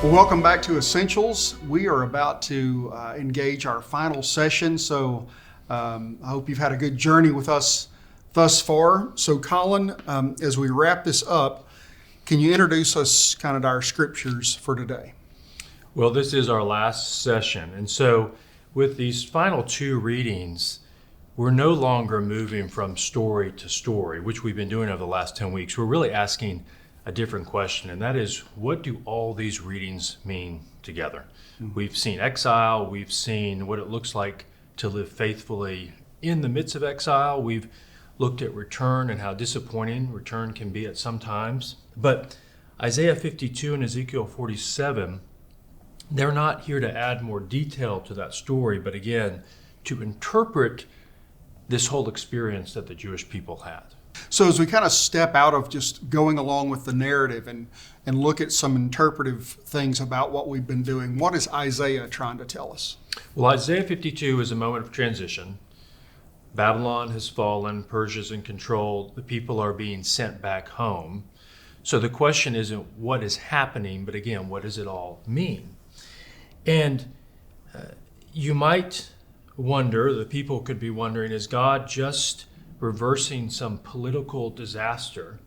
Well, welcome back to Essentials. We are about to engage our final session, so I hope you've had a good journey with us thus far. So Colin, as we wrap this up, can you introduce us kind of to our scriptures for today? Well, this is our last session, and so with these final two readings, we're no longer moving from story to story, which we've been doing over the last 10 weeks. We're really asking a different question, and that is, what do all these readings mean together? Mm-hmm. We've seen exile, we've seen what it looks like to live faithfully in the midst of exile. We've looked at return and how disappointing return can be at some times. But Isaiah 52 and Ezekiel 47, they're not here to add more detail to that story, but again, to interpret this whole experience that the Jewish people had. So as we kind of step out of just going along with the narrative and look at some interpretive things about what we've been doing, what is Isaiah trying to tell us? Well, Isaiah 52 is a moment of transition. Babylon has fallen, Persia's in control, the people are being sent back home. So the question isn't what is happening, but again, what does it all mean? And you might wonder, the people could be wondering, is God just reversing some political disaster?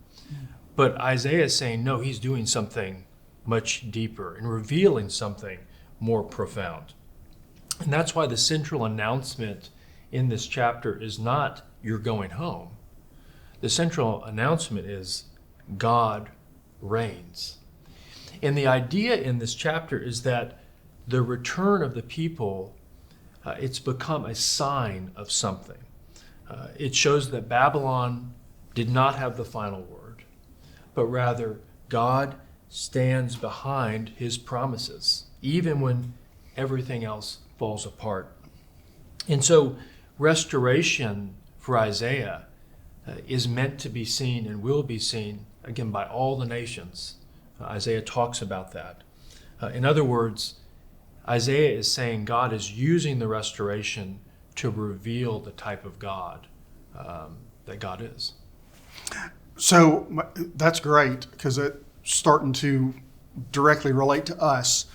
But Isaiah is saying, no, he's doing something much deeper and revealing something more profound. And that's why the central announcement in this chapter is not, you're going home. The central announcement is, God reigns. And the idea in this chapter is that the return of the people, it's become a sign of something. It shows that Babylon did not have the final word, but rather God stands behind his promises, even when everything else falls apart. And so restoration for Isaiah is meant to be seen and will be seen, again, by all the nations. Isaiah talks about that. In other words, Isaiah is saying God is using the restoration to reveal the type of God that God is. So that's great, because it's starting to directly relate to us.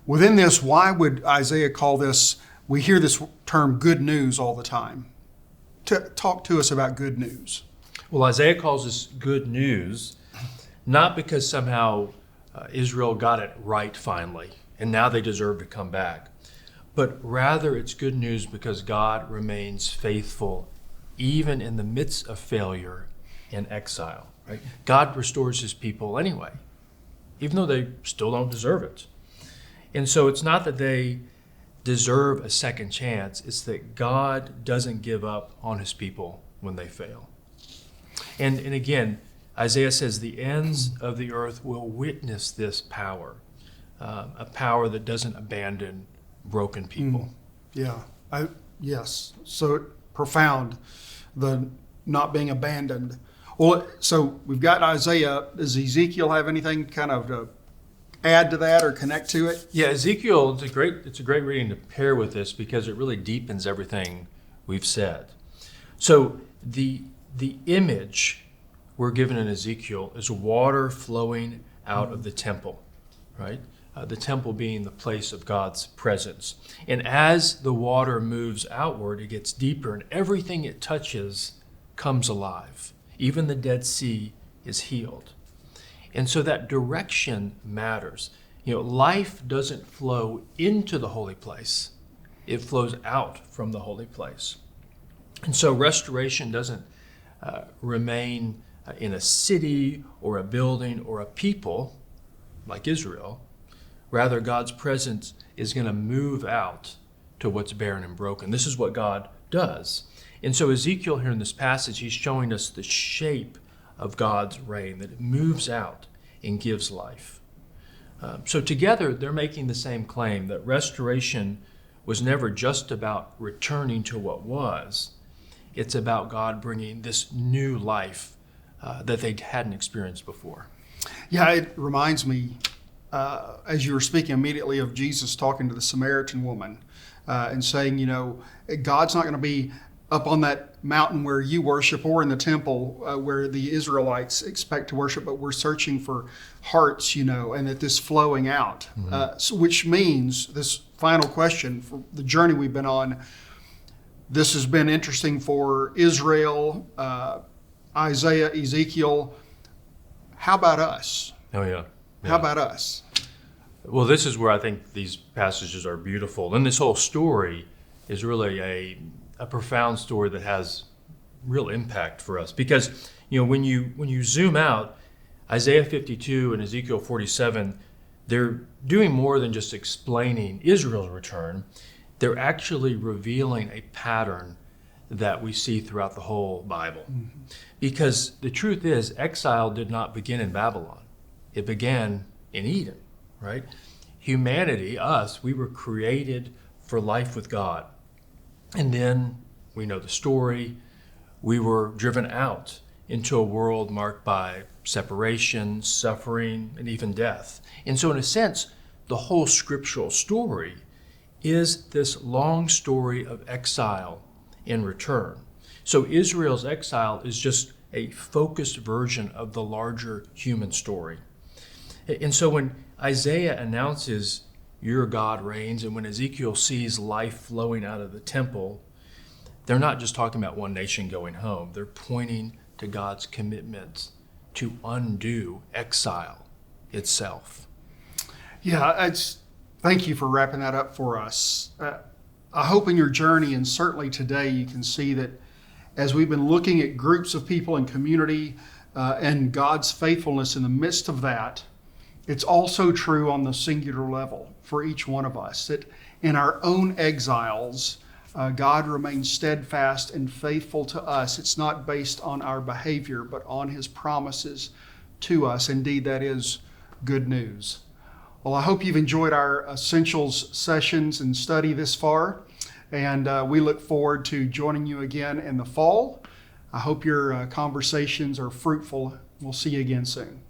Within this, why would Isaiah call this, we hear this term good news all the time. Talk to us about good news. Well, Isaiah calls this good news, not because somehow Israel got it right finally, and now they deserve to come back. But rather it's good news because God remains faithful even in the midst of failure and exile. Right? God restores his people anyway, even though they still don't deserve it. And so it's not that they deserve a second chance, it's that God doesn't give up on his people when they fail. And again, Isaiah says the ends of the earth will witness this power, a power that doesn't abandon broken people. Yes. So profound, the not being abandoned. Well, so we've got Isaiah. Does Ezekiel have anything kind of to add to that or connect to it? Yeah, Ezekiel, it's a great reading to pair with this because it really deepens everything we've said. So the image we're given in Ezekiel is water flowing out of the temple, right? The temple being the place of God's presence. And as the water moves outward, it gets deeper, and everything it touches comes alive. Even the Dead Sea is healed. And so that direction matters. Life doesn't flow into the holy place. It flows out from the holy place. And so restoration doesn't remain in a city or a building or a people like Israel. Rather, God's presence is going to move out to what's barren and broken. This is what God does. And so Ezekiel here in this passage, he's showing us the shape of God's reign, that it moves out and gives life. So together, they're making the same claim that restoration was never just about returning to what was. It's about God bringing this new life that they hadn't experienced before. Yeah, it reminds me, as you were speaking immediately, of Jesus talking to the Samaritan woman and saying, God's not going to be up on that mountain where you worship, or in the temple where the Israelites expect to worship, but we're searching for hearts, and that this flowing out, which means this final question for the journey we've been on. This has been interesting for Israel, Isaiah, Ezekiel. How about us? Oh, yeah. How about us? Well, this is where I think these passages are beautiful. And this whole story is really a profound story that has real impact for us. Because, when you zoom out, Isaiah 52 and Ezekiel 47, they're doing more than just explaining Israel's return. They're actually revealing a pattern that we see throughout the whole Bible. Mm-hmm. Because the truth is, exile did not begin in Babylon. It began in Eden, right? Humanity, us, we were created for life with God. And then, we know the story, we were driven out into a world marked by separation, suffering, and even death. And so in a sense, the whole scriptural story is this long story of exile and return. So Israel's exile is just a focused version of the larger human story. And so when Isaiah announces, "Your God reigns," and when Ezekiel sees life flowing out of the temple, they're not just talking about one nation going home. They're pointing to God's commitment to undo exile itself. Yeah, thank you for wrapping that up for us. I hope in your journey, and certainly today, you can see that as we've been looking at groups of people and community and God's faithfulness in the midst of that, it's also true on the singular level for each one of us, that in our own exiles, God remains steadfast and faithful to us. It's not based on our behavior, but on His promises to us. Indeed, that is good news. Well, I hope you've enjoyed our Essentials sessions and study this far, and we look forward to joining you again in the fall. I hope your conversations are fruitful. We'll see you again soon.